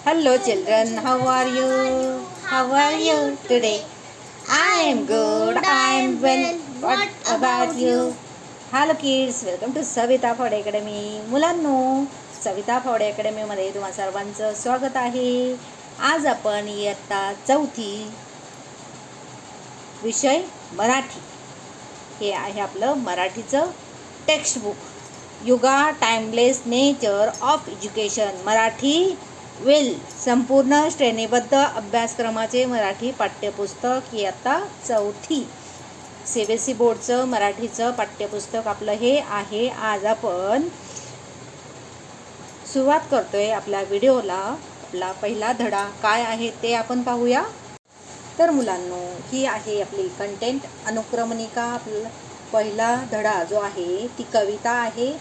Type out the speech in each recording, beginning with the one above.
Hello children, how are you? How are you today? I am good, I am well. What about you? Hello kids, welcome to Savita Fawde Academy. मुलांनो, सविता फावडे अकॅडमीमध्ये तुम्हा सर्वांचं स्वागत आहे. आज आपण इयत्ता चौथी विषय मराठी हे आहे आपलं मराठीचं टेक्स्टबुक. युगा timeless nature of education Marathi वेल संपूर्ण श्रेणीबद्ध अभ्यासक्रमाचे मराठी पाठ्यपुस्तक इयत्ता चौथी CBSE बोर्डचं मराठीचं पाठ्यपुस्तक आपलं हे आहे. आज आपण सुरुवात करतोय आपल्या व्हिडिओला. आपला पहिला धडा काय आहे ते आपण पाहूया. तर मुलांनो, ही आहे आपली कंटेंट अनुक्रमणिका. आपला पहिला धडा जो आहे ती कविता आहे.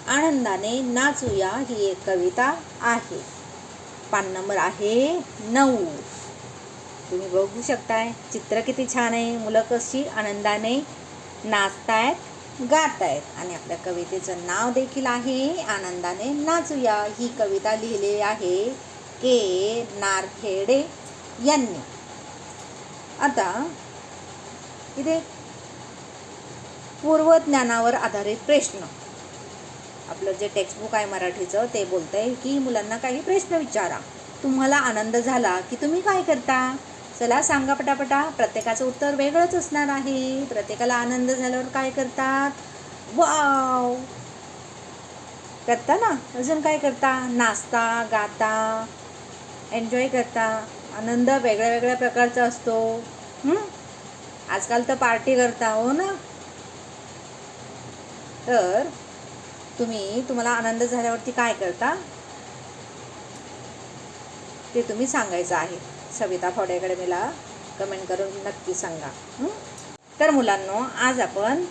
आनंदाने नाचूया ही एक कविता आहे. पान नंबर आहे 9. तुम्ही बघू शकताय चित्र किती छान आहे. मुलं कशी आनंदाने नाचतायत, गातायत. आणि आपल्या कवितेचं नाव देखील आहे आनंदाने नाचूया. ही कविता लिहिलेली आहे के नारखेडे यांनी. आता इथे पूर्वज्ञानावर आधारित प्रश्न. आपलं जे टेक्स्टबुक आहे मराठीचं ते बोलतंय की मुलांना काही प्रश्न विचारा. तुम्हाला आनंद झाला की तुम्ही काय करता? चला सांगा पटापटा. प्रत्येकाचं उत्तर वेगळंच असणार आहे. प्रत्येकाला आनंद झाल्यावर काय करतात? वाव करता ना. अजून काय करता? नाचता, गाता, एन्जॉय करता. आनंद वेगळ्या वेगळ्या प्रकारचा असतो. आजकाल तर पार्टी करता, हो ना. तर तुम्हाला आनंद झाल्यावरती काय करता ते तुम्ही सांगायचं आहे. सविता फावडे अकॅडमीला कमेंट करून नक्की सांगा. तर मुलांनो, आज आपण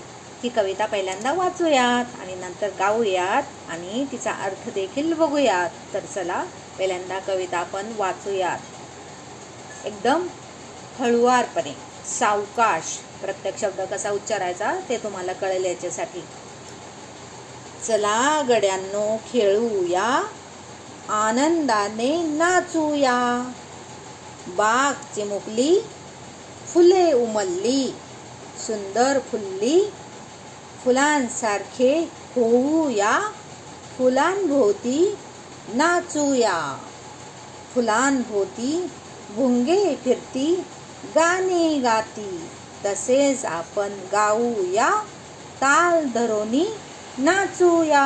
ही कविता पहिल्यांदा वाचूयात आणि नंतर गाऊयात आणि तिचा अर्थ देखील बघूयात. तर चला पहिल्यांदा कविता आपण वाचूयात. एकदम हळुवारपणे, सावकाश. प्रत्येक शब्द कसा उच्चारायचा ते तुम्हाला कळेल याच्यासाठी. चला गड्यांनो खेळूया, आनंदाने नाचूया. बाग चिमुकली, फुले उमलली, सुंदर फुलली, फुलांसारखे होऊया. फुलांभोवती नाचूया, फुलांभोवती भुंगे फिरती, गाणे गाती. तसेच आपण गाऊया, ताल धरोनी नाचूया.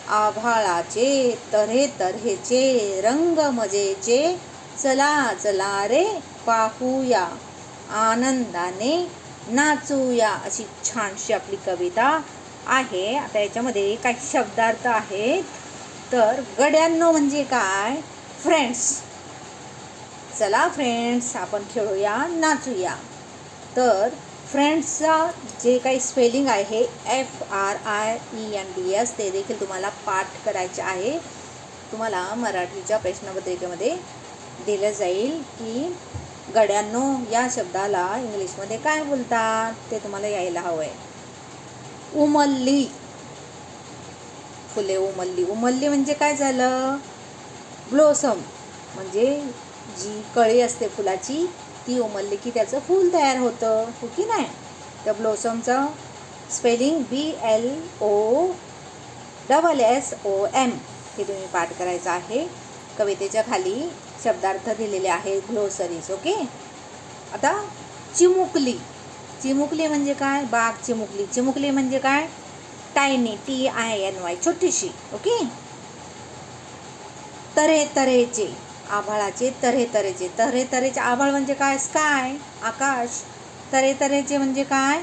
आभाळाचे तऱ्हे तऱ्हेचे रंग मजेचे, चला चला रे पाहूया. आनंदाने नाचूया. अशी छानशी आपली कविता आहे. आता याच्यामध्ये काही शब्दार्थ आहेत. तर गड्यांनो म्हणजे काय? फ्रेंड्स. चला फ्रेंड्स आपण खेळूया, नाचूया. तर फ्रेंड्सचा जे काही स्पेलिंग आहे FRIENDS ते देखील तुम्हाला पाठ करायचे आहे. तुम्हाला मराठीच्या प्रश्नपत्रिकेमध्ये दिलं जाईल की गड्यांनो या शब्दाला इंग्लिशमध्ये काय बोलतात ते तुम्हाला यायला हवं आहे. उमलली, फुले उमलली. उमलली म्हणजे काय झालं? ब्लोसम म्हणजे जी कळी असते फुलाची ती उमलली की त्याचं फूल तयार होतं, हो की नाही. त्या ब्लोसमचं स्पेलिंग BLOSSOM हे तुम्ही पाठ करायचं आहे. कवितेच्या खाली शब्दार्थ दिलेले आहे, ग्लोसरीज. ओके. आता चिमुकली. चिमुकली म्हणजे काय? बाग चिमुकली. चिमुकली म्हणजे काय? टायनी, TINY, छोटीशी. ओके. तऱ्हे तऱ्हेचे, आभाळाचे तऱ्हे तऱ्हेचे. तऱ्हे तऱ्हेचे आभाळ म्हणजे काय? स्काय, आकाश. तऱ्हे तऱ्हेचे म्हणजे काय?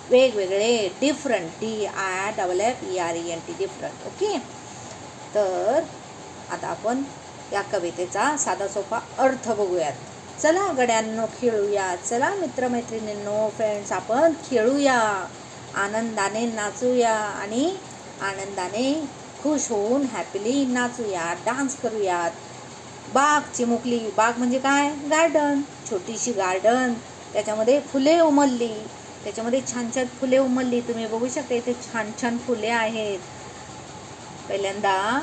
वेगवेगळे, डिफरंट, DIFFERENT, डिफरंट. ओके. तर आता आपण या कवितेचा साधा सोपा अर्थ बघूयात. चला गड्यांनो खेळूया. चला मित्रमैत्रिणींनो, फ्रेंड्स आपण खेळूया, आनंदाने नाचूया आणि आनंदाने खुश होऊन हॅपीली नाचूया, डान्स करूयात. बाग चिमुकली. बाग म्हणजे काय? गार्डन, छोटीशी गार्डन. त्याच्यामध्ये फुले उमलली, त्याच्यामध्ये छान छान फुले उमलली. तुम्ही बघू शकता इथे छान छान फुले आहेत. पहिल्यांदा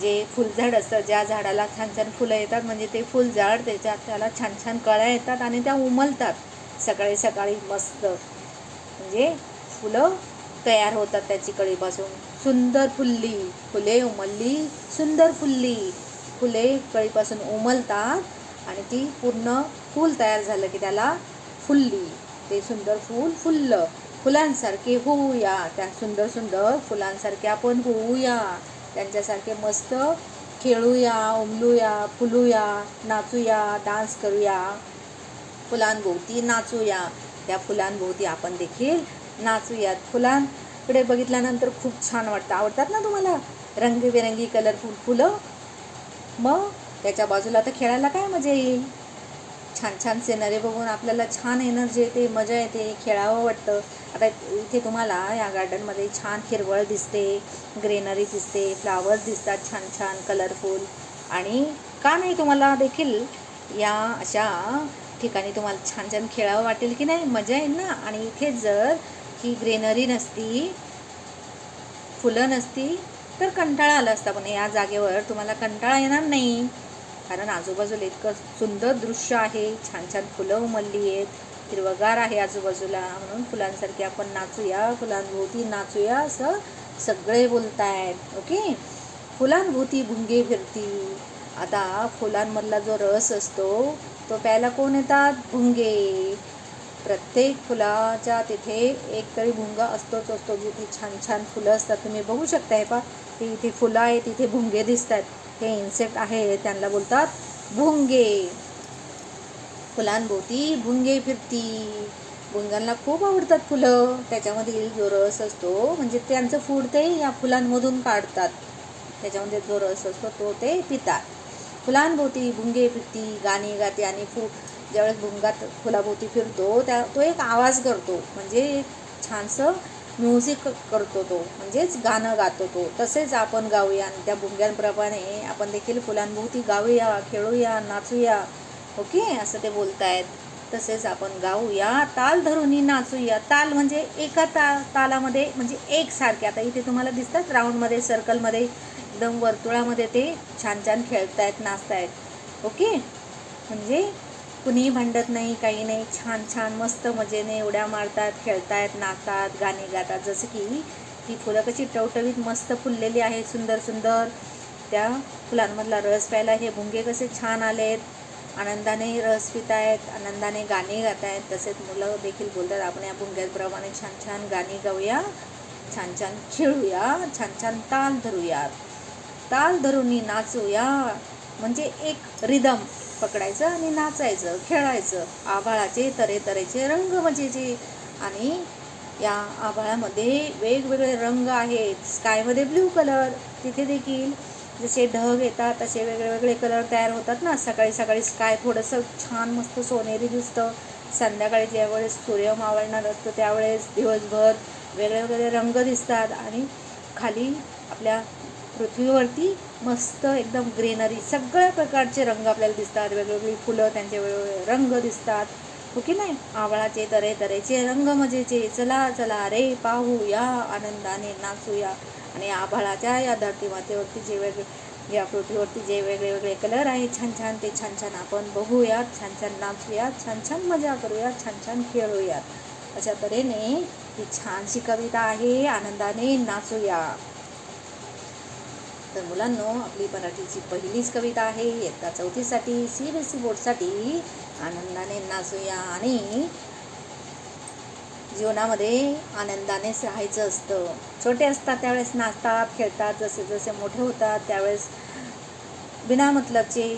जे फुलझाड असतं, ज्या झाडाला छान छान फुलं येतात म्हणजे ते फुलझाड, त्याला छान छान कळ्या येतात आणि त्या उमलतात सकाळी सकाळी मस्त. म्हणजे फुलं तयार होतात त्याची कळीपासून. सुंदर फुलली फुले उमलली, सुंदर फुलली फुले कळीपासून उमलतात आणि ती पूर्ण फूल तयार झालं की त्याला फुलली. ते सुंदर फूल फुललं. फुलांसारखे होऊया, त्या सुंदर सुंदर फुलांसारखे आपण होऊया. त्यांच्यासारखे मस्त खेळूया, उमलूया, फुलूया, नाचूया, डान्स करूया, फुलांभोवती नाचूया. त्या फुलांभोवती आपण देखील नाचूयात. फुलांकडे बघितल्यानंतर खूप छान वाटतं. आवडतात ना तुम्हाला रंगीबेरंगी कलरफुल फुलं? मग त्याच्या बाजूला तर खेळायला काय मजा येईल. छान छान सिनरी बघून आपल्याला छान एनर्जी येते, मजा येते, खेळावं वाटतं. आता इथे तुम्हाला या गार्डनमध्ये छान हिरवळ दिसते, ग्रीनरी दिसते, फ्लावर्स दिसतात छान छान कलरफुल. आणि का नाही तुम्हाला देखील या अशा ठिकाणी तुम्हाला छान छान खेळावं वाटेल की नाही? मजा येईल ना. आणि इथे जर ही ग्रीनरी नसती, फुलं नसती तर कंटाळा आला असता. पण या जागेवर तुम्हाला कंटाळा येणार नाही, कारण आजूबाजूला इतकं सुंदर दृश्य आहे. छान छान फुलं उमलली आहेत, हिरवगार आहे आजूबाजूला. म्हणून फुलांसारखे आपण नाचूया, फुलांभोवती नाचूया असं सगळे बोलतायत. ओके. फुलांभोवती भुंगे फिरती. आता फुलांमधला जो रस असतो तो प्यायला कोण येतात? भुंगे. प्रत्येक फुलाच्या तिथे एक तरी भुंगा असतोच असतो. जिथे छान छान फुलं असतात तुम्ही बघू शकताय पा. ते इथे फुलं आहे, तिथे भुंगे दिसतात. हे इन्सेक्ट आहे, त्यांना बोलतात भुंगे. फुलांभोवती भुंगे फिरती. भुंगांना खूप आवडतात फुलं. त्याच्यामध्ये जो रस असतो म्हणजे त्यांचं फूड ते या फुलांमधून काढतात. त्याच्यामध्ये जो रस असतो तो ते पितात. फुलांभोवती भुंगे फिरती, गाणी गाते. आणि ज्यावेळेस भुंगात फुलाभोवती फिरतो तो एक आवाज करतो, म्हणजे छानसं म्युझिक करतो तो, म्हणजेच गाणं गातो तो. तसेच आपण गाऊया आणि त्या भुंग्यांप्रमाणे आपण देखील फुलांभोवती गाऊया, खेळूया, नाचूया. ओके, असं ते बोलतायत. तसेच आपण गाऊया, ताल धरूनी नाचूया. ताल म्हणजे एका तालामध्ये म्हणजे एकसारखे. आता इथे तुम्हाला दिसतात राऊंडमध्ये, सर्कलमध्ये, एकदम वर्तुळामध्ये ते छान छान खेळतायत, नाचतायत. ओके. म्हणजे कुणीही भांडत नाही, काही नाही. छान छान मस्त मजेने उड्या मारतात, खेळतायत, नाचतात, गाणी गातात. जसं की ही फुलं कशी टवटवीत मस्त फुललेली आहेत, सुंदर सुंदर. त्या फुलांमधला रस प्यायला हे भुंगे कसे छान आलेत, आनंदाने रस पितायत, आनंदाने गाणी गातायत. तसेच मुलं देखील बोलतात आपण या भुंग्यांप्रमाणे छान छान गाणी गाऊया, छान छान खेळूया, छान छान ताल धरूया. ताल धरूनी नाचूया म्हणजे एक रिदम पकडायचं आणि नाचायचं, खेळायचं. आभाळाचे तऱ्हेतऱ्हेचे रंग मजेचे. आणि या आभाळामध्ये वेगवेगळे रंग आहेत. स्कायमध्ये ब्ल्यू कलर, तिथे देखील जसे ढग येतात तसे वेगळे वेगळे कलर तयार होतात ना. सकाळी सकाळी स्काय थोडंसं छान मस्त सोनेरी दिसतं. संध्याकाळी ज्यावेळेस सूर्य मावळणार असतो त्यावेळेस दिवसभर वेगळे वेगळे रंग दिसतात. आणि खाली आपल्या पृथ्वीवरती मस्त एकदम ग्रीनरी, सगळ्या प्रकारचे रंग आपल्याला दिसतात. वेगवेगळी फुलं, त्यांचे वेगवेगळे रंग दिसतात. हो की नाही? आभाळाचे तऱ्हेतऱ्हेचे रंग मजेचे. चला चला रे पाहूया, आनंदाने नाचूया. आणि आभाळाच्या या धरती मातेवरती या पृथ्वीवरती जे वेगळे वेगळे कलर आहेत छान छान, ते छान छान आपण बघूयात, छान छान नाचूयात, छान छान मजा करूयात, छान छान खेळूयात. अशा तऱ्हेने ही छानशी कविता आहे, आनंदाने नाचूया. तर मुलांनो, आपली मराठीची पहिलीच कविता आहे इयत्ता 4थीसाठी, CBSE बोर्डसाठी. आनंदाने नाचूया. आणि जीवनामध्ये आनंदानेच राहायचं असतं. छोटे असतात त्यावेळेस नाचतात, खेळतात. जसे जसे मोठे होतात त्यावेळेस बिनामतलबचे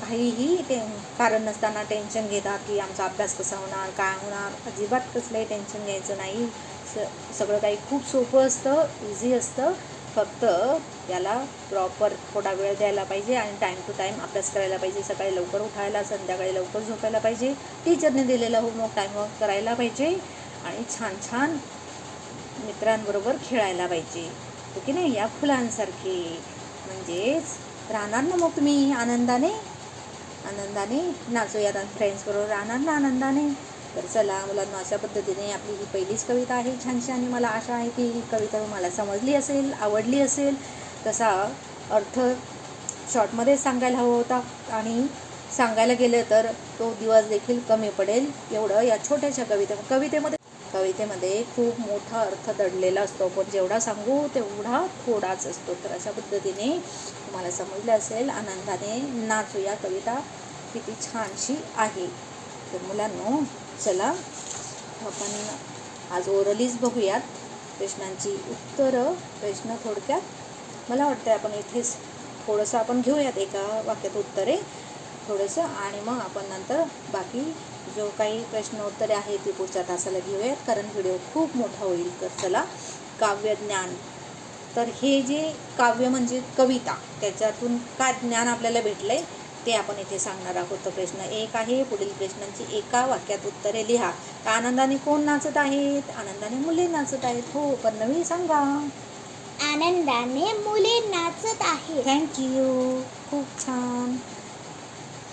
काहीही कारण नसताना टेन्शन घेतात की आमचा अभ्यास कसा होणार, काय होणार. अजिबात कसलंही टेन्शन घ्यायचं नाही. सगळं काही खूप सोपं असतं, इझी असतं. फक्त त्याला प्रॉपर थोडा वेळ द्यायला पाहिजे आणि टाईम टू टाईम अभ्यास करायला पाहिजे. सकाळी लवकर उठायला, संध्याकाळी लवकर झोपायला पाहिजे. टीचरने दिलेला होमवर्क टाईमवर करायला पाहिजे. आणि छान छान मित्रांबरोबर खेळायला पाहिजे. हो की नाही? या फुलांसारखे. म्हणजेच राहणार ना मग तुम्ही आनंदाने नाचूयात आणि फ्रेंड्सबरोबर राहणार ना आनंदाने. तर चला मुलांना, अशा पद्धतीने आपली ही पहिलीच कविता आहे छानशी. आणि मला आशा आहे की ही कविता तुम्हाला समजली असेल, आवडली असेल. तसा अर्थ शॉर्टमध्ये सांगायला हवा होता आणि सांगायला गेलं तर तो दिवस देखील कमी पडेल एवढं या छोट्याशा कवितेमध्ये खूप मोठा अर्थ दडलेला असतो, पण जेवढा सांगू तेवढा थोडाच असतो. तर अशा पद्धतीने तुम्हाला समजलं असेल. आनंदाने नाचू या कविता किती छानशी आहे. तर मुलांनो, चला आपण आज ओरलीच बघूयात प्रश्नांची उत्तरं. प्रश्न थोडक्यात मला वाटतं आपण इथेच थोडंसं आपण घेऊयात, एका वाक्यात उत्तरे थोडंसं, आणि मग आपण नंतर बाकी जो काही प्रश्न उत्तरे आहे ती पुढच्या तासाला घेऊयात, कारण व्हिडिओ खूप मोठा होईल. तर चला, काव्यज्ञान. तर हे जे काव्य म्हणजे कविता, त्याच्यातून काय ज्ञान आपल्याला भेटलंय ते आपण इथे सांगणार आहोत. तर प्रश्न 1 आहे, पुढील प्रश्नांची एका वाक्यात उत्तरे लिहा. आनंदाने कोण नाचत आहेत? आनंदाने मुले नाचत आहेत. हो, पल्लवी सांगा. आनंदाने मुले नाचत आहेत. थँक्यू, खूप छान.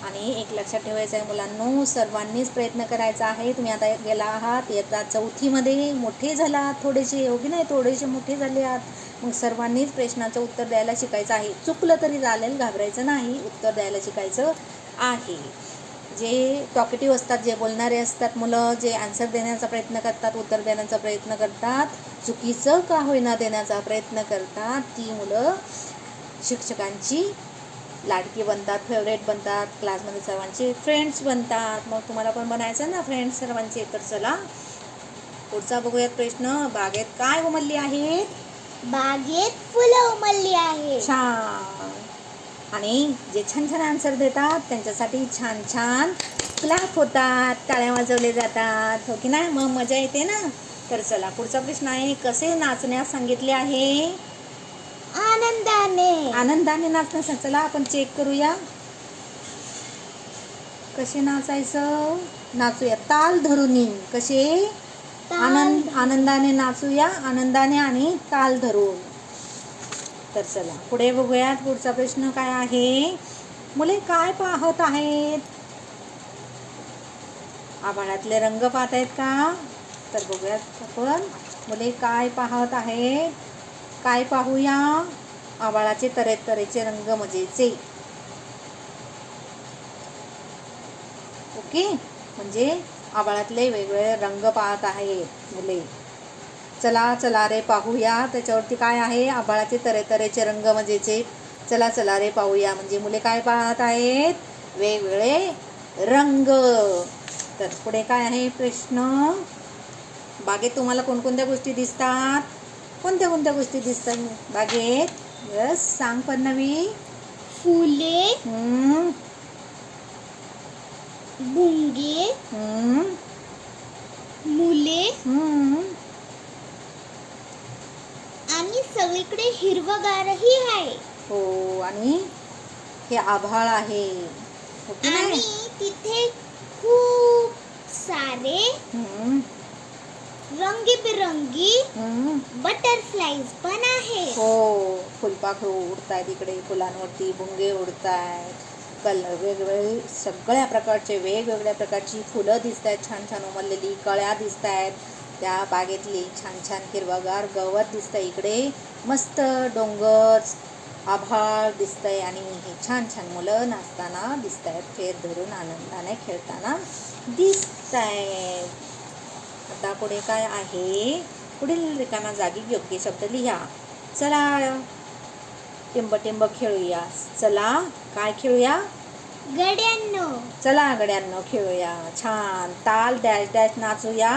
आणि एक लक्षात ठेवायचं आहे मुलांनो, सर्वांनीच प्रयत्न करायचा आहे. तुम्ही आता गेला आहात इयत्ता 4थीमध्ये, मोठे झालात थोडेसे, हो की नाही, थोडेसे मोठे झाले आहात. मग सर्वांनीच प्रश्नाचं उत्तर द्यायला शिकायचं आहे. चुकलं तरी चालेल, घाबरायचं नाही, उत्तर द्यायला शिकायचं आहे. जे टॉकेटिव्ह असतात, जे बोलणारे असतात मुलं, जे आन्सर देण्याचा प्रयत्न करतात, उत्तर देण्याचा प्रयत्न करतात, चुकीचं का होईना देण्याचा प्रयत्न करतात, ती मुलं शिक्षकांची लाडकी बनतात, फेवरेट बनतात, क्लासमध्ये सर्वांचे फ्रेंड्स बनतात. मग तुम्हाला पण बनायचं ना फ्रेंड्स सर्वांचे. तर चला पुढचा बघूयात प्रश्न. बागेत काय उमलली आहेत? बागेत फुलं उमलली आहेत. छान. आणि जे छान छान आन्सर देतात त्यांच्यासाठी छान छान क्लॅप होतात, टाळ्या वाजवले जातात, हो की नाही, मग मजा येते ना. तर चला पुढचा प्रश्न आहे, कसे नाचण्यास सांगितले आहे? आनंदाने नाचण्यास. चला आपण चेक करूया कसे नाचायचं. नाचूया ताल धरून. कसे? आनंदाने नाचूया, आनंदाने आणि ताल धरून. तर चला पुढे बघूयात. पुढचा प्रश्न काय आहे? मुले काय पाहत आहेत? आभाळातले रंग पाहत आहेत का? तर बघूयात आपण, मुले काय पाहत आहेत? काय पाहूया? आभाळाचे तऱ्हेतऱ्हेचे रंग मजेचे. ओके, म्हणजे आभाळातले वेगवेगळे रंग पाहत आहेत मुले. चला चला रे पाहूया, त्याच्यावरती काय आहे? आभाळाचे तऱ्हेतऱ्हेचे रंग मजेचे. चला चला रे पाहूया म्हणजे मुले काय पाहत आहेत? वेगवेगळे रंग. तर पुढे काय आहे प्रश्न? बागेत तुम्हाला कोणकोणत्या गोष्टी दिसतात? कोणत्या कोणत्या गोष्टी दिसतात बागेत? यस, सांग पल्लवी. फुले, बुंगे, मुले, आणि सगळीकडे हिरवगारही आहे. हो, आणि हे आभाळ आहे, हो की नाही? आणि तिथे खूप सारे रंगीबिरंगी बटरफ्लाईज पण आहे. हो, फुलपाखरू उडतायत इकडे, फुलांवरती भुंगे उडतायत, वेगवेगळे सगळ्या प्रकारचे वेगवेगळ्या प्रकारची फुलं दिसत आहेत, छान छान उमललेली कळ्या दिसत आहेत. त्या बागेतली छान छान हिरवगार गवत दिसतंय, इकडे मस्त डोंगर, आभाळ दिसतंय, आणि हे छान छान मुलं नाचताना दिसत आहेत, फेर धरून आनंदाने खेळताना दिसत आहेत. आता पुढे काय आहे? पुढील रिकाम्या जागी योग्य शब्द लिहा. चला टिंब टिंब खेळूया. चला काय खेळूया? गड्यांनो. चला गड्यांनो खेळूया. छान. ताल डॅश डॅश नाचूया,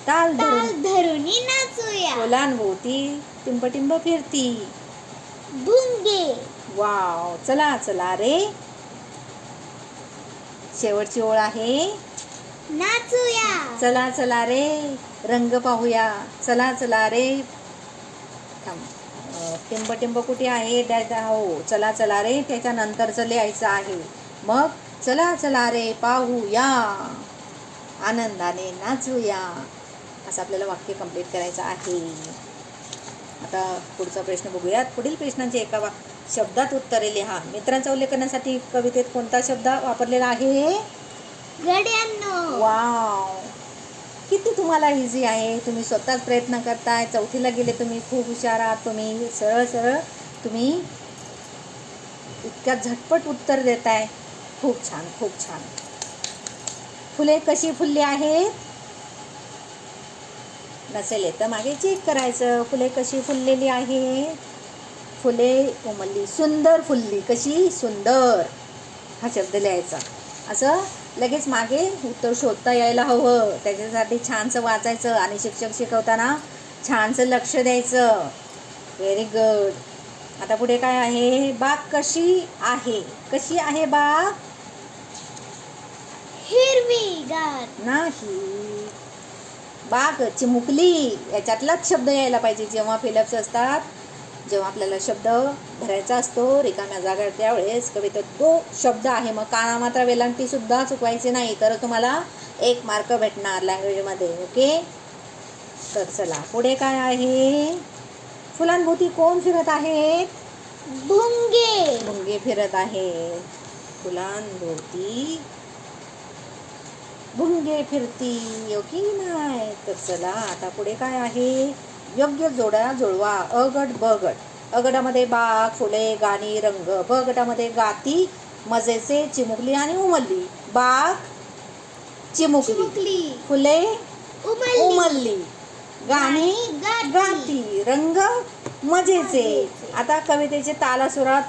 ताल धरून नाचूया. फुलांभोवती टिंब टिंब फिरती भुंगे. वाव. चला चला रे. शेवटची ओळ आहे नाचूया. चला चला रे रंग पाहूया. चला चला रे. टिंब टिंब कुठे आहे? डॅश. हो, चला चला रे त्याच्यानंतरचं लिहायचं आहे. मग चला चला रे पाहूया, आनंदाने नाचूया, असं आपल्याला वाक्य कंप्लीट करायचं आहे. आता पुढचा प्रश्न बघूयात. पुढील प्रश्नांचे एका शब्दात उत्तरे लिहा. मित्रांचा उल्लेख करण्यासाठी कवितेत कोणता शब्द वापरलेला आहे? गड्यांनो. वाव, किती तुम्हाला इझी आहे. तुम्ही स्वतःच प्रयत्न करताय. 4थीला गेले तुम्ही, खूप हुशार आहात तुम्ही. सरळ सरळ तुम्ही इतक्या झटपट उत्तर देताय. खूप छान, खूप छान. फुले कशी फुलली आहेत? नसेल तर मागे चेक करायचं. फुले कशी फुललेली आहे? फुले उमलली, सुंदर फुलली. कशी? सुंदर. हा शब्द लिहायचा. असं लगेच मागे उत्तर शोधता यायला हवं. त्याच्यासाठी छानसं वाचायचं आणि शिक्षक शिकवताना छानसं लक्ष द्यायचं. Very good. आता पुढे काय आहे? बाग कशी आहे? कशी आहे बाग? हिरवीगार. नाही. बाग चिमुकली. याच्यातलाच शब्द यायला पाहिजे. जेव्हा फिलअप्स असतात, जेव्हा आपल्याला शब्द भरायचा असतो रिकाम्या जागा, त्यावेळेस कवितेत तो शब्द आहे. मग काना मात्रा वेलांटी सुद्धा चुकवायचे नाही, तर तुम्हाला 1 मार्क भेटणार लँग्वेजमध्ये. ओके. तर चला पुढे काय आहे? फुलांभोवती कोण फिरत आहेत? भुंगे. भुंगे फिरत आहेत. फुलांभोवती भुंगे फिरती. ओके नाही? तर चला आता पुढे काय आहे? योग्य जोड्या जुळवा. अ गट ब गट. अ गटामध्ये बाग, फुले, गाणी, रंग. ब गटामध्ये गाती, मजेचे, चिमुकली आणि उमलली. बाग चिमुकली, चिमुकली. फुले उमलली. उमलली, गाणी गाती. गाती, रंग मजेचे. आता कवितेचे तालासुरात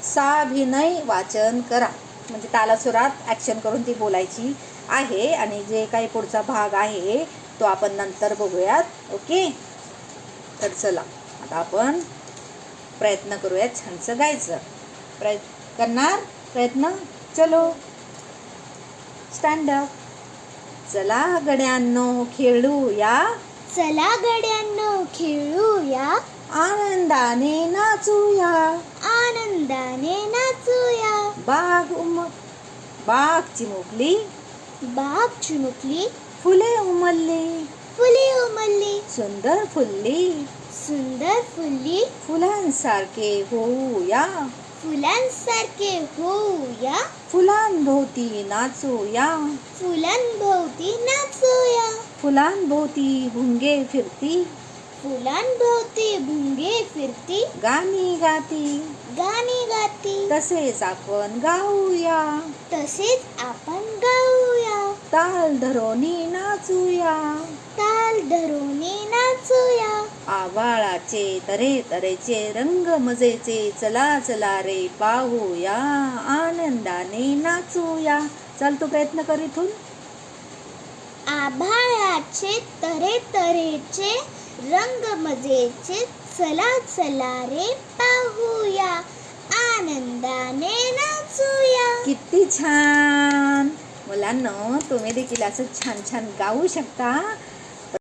साभिनय वाचन करा. म्हणजे तालासुरात ॲक्शन करून ती बोलायची आहे. आणि जे काही पुढचा भाग आहे तो आपण नंतर बघूयात. ओके. तर चला आता आपण प्रयत्न करूयात छानसं गायचं. करणार प्रयत्न? चलो स्टँड अप. चला गड्यांनो खेळूया, चला गड्यांनो खेळूया, आनंदाने नाचूया, आनंदाने नाचूया. बाग चिमुकली, बाग चिमुकली, फुले उमलली, फुले उमलली, सुंदर फुलली, सुंदर फुलली. फुलांसारखे होऊया, फुलांसारखे होऊया, फुलांभोवती नाचूया, फुलांभोवती नाचूया. फुलांभोवती भुंगे फिरती, फुलांभोवती भुंगे फिरती, गाणी गाती, गाणी गाती. तसेच आपण गाऊया, तसेच आपण गाऊया, ताल धरोनी नाचूया, ताल धरूनी नाचूया. आभाळाचे तरे तरेचे रंग मजेचे, चला चला रे पाहूया, आनंदाने नाचूया. चल तू प्रयत्न कर इथून. आभाळाचे तरे तरेचे रंग मजेचे, चला चला रे पाहूया, आनंदाने नाचूया. किती छान. मुलांनो तुम्ही देखील असं छान छान गाऊ शकता